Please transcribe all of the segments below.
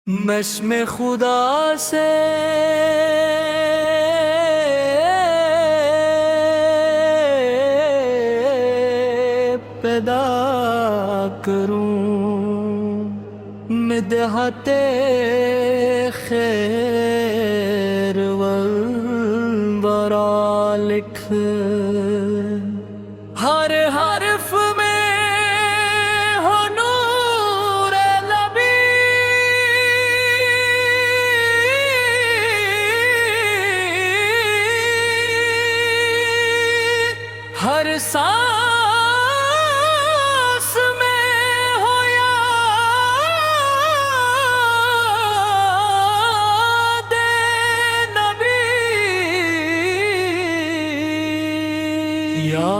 میں خدا سے پیدا کروں مدحت خیر والورا لکھ ہر حرف میں ہو نور نبی ہر سانس میں ہو یاد نبی یا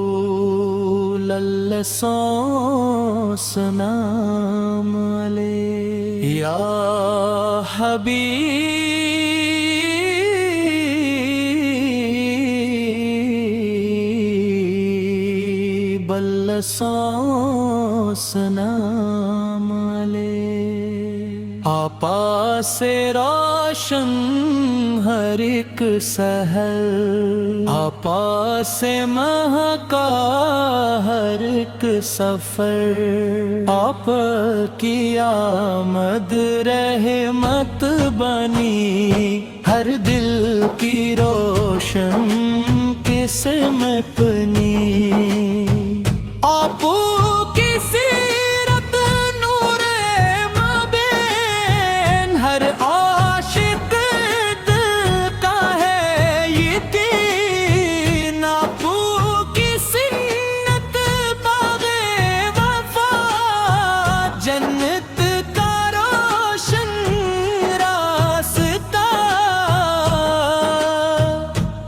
رسول اللہ سانس نام لے یا حبیب اللہ سانس نام لے آپا سے روشن ہر ایک سحر آپا سے مہکا ہر ایک سفر آپ کی آمد رحمت بنی ہر دل کی روشن قسم اپنی آپ کی سیرت نور مبین ہر عاشق دل کا ہے یقین آپ کی سنت باغ وفا جنت کا روشن راستہ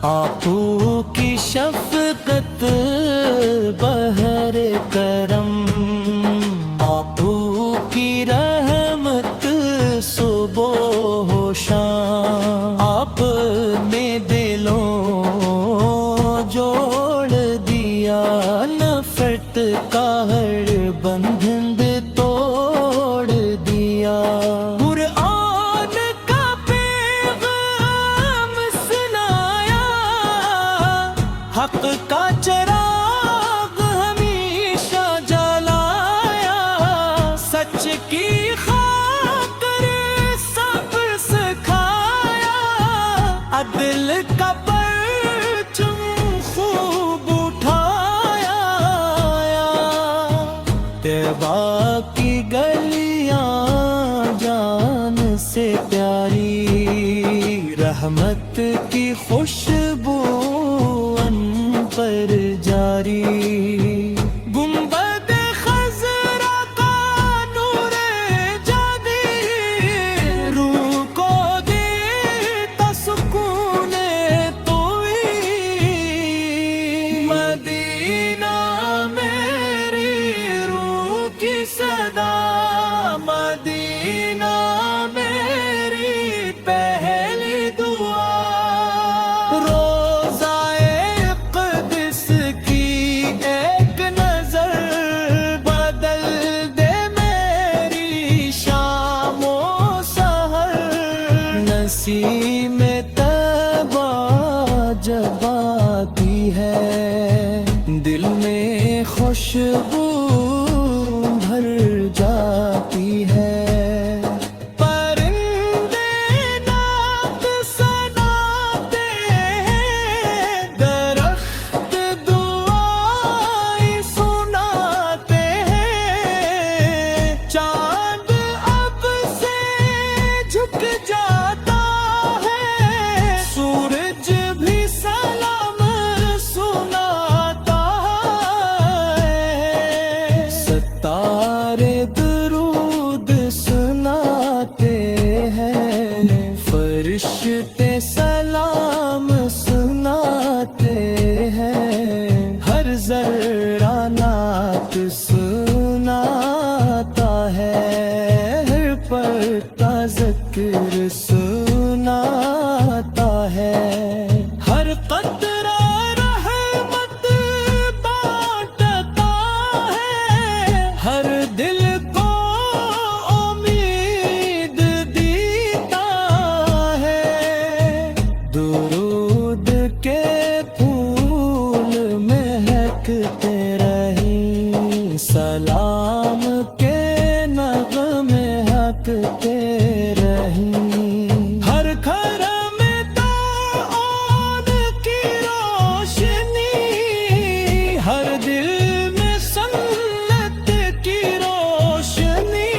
آپ کی شفقت بہر کرم آپ کی رحمت صبح و شام آپ نے دلوں جوڑ دیا نفرت کا ہر بندھن توڑ دیا قرآن کا پیغام سنایا حق کا چراغ ہمیشہ جلایا سچ کی خاطر صبر سکھایا عدل کا پرچم خوب اٹھایا طیبہ کی گلیاں جان سے پیاری رحمت کی خوشبو ان پر جاری گنبد خضرا کا نور جادی روح کو دیتا سکون توئی مدینہ میری روح کی صدا مدینہ میری پہلی دعا روزائے قدس کی ایک نظر بدل دے میری شام و سحر نسیم طیبہ جب آتی ہے دل میں خوشبو بھر جاتی ہے پرندے نعت سناتے ہیں درخت دعائیں سناتے ہیں چاند اب سے جھک جاتا ہے سورج بھی سلام سناتا ہے مہکتے رہیں، سلام کے نغمے ہکتے رہیں، ہر گھر میں تعاون کی روشنی، ہر دل میں سنت کی روشنی،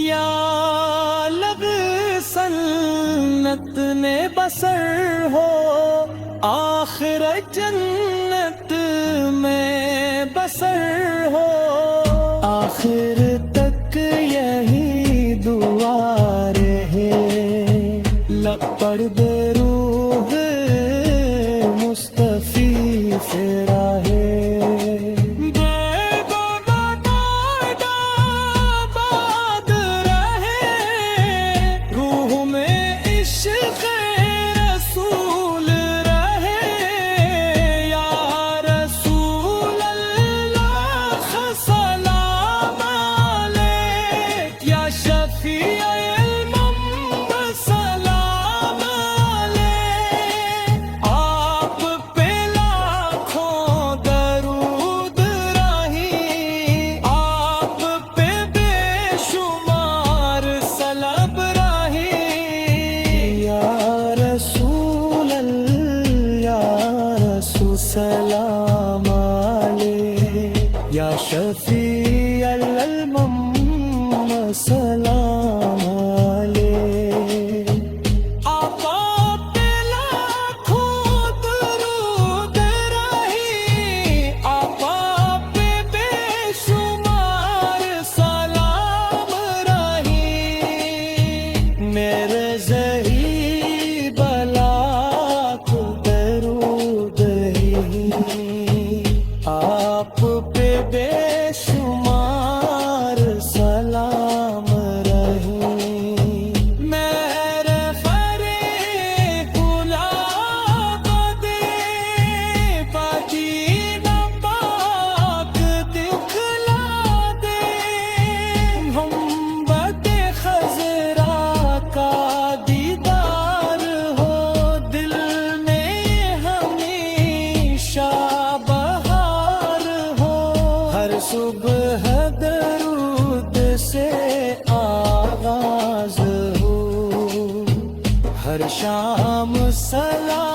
یا لب سنت نے بسر ہو، آخر جنت میں بسر ہو، آخر تک یہی دعا رہے، لب پر درود مصطفی سے راہے، باد رہے، روح میں عشق رسول رہے، یا رسول اللہ سلام علیک، یا شفیع الامم سلام علیک، آپ پہ لاکھوں درود راہی، آپ پہ بے شمار سلام راہی، یا رسول اللہ، یا رسول سلام علیک، یا شفیع الامم سلام علیک، آقا پہ لاکھوں درود راہی، آقا پہ بے شمار سلام راہی، میرے زہی بلاک درود ہی، آپ پہ بے شمار سلام رہی، میرے فریق گلاب دے پاکینہ پاک دکھلا دے، محمد خضرا کا دیدار ہو، دل میں ہمیشہ بہار ہو، ہر صبح درود سے آغاز ہو، ہر شام سلام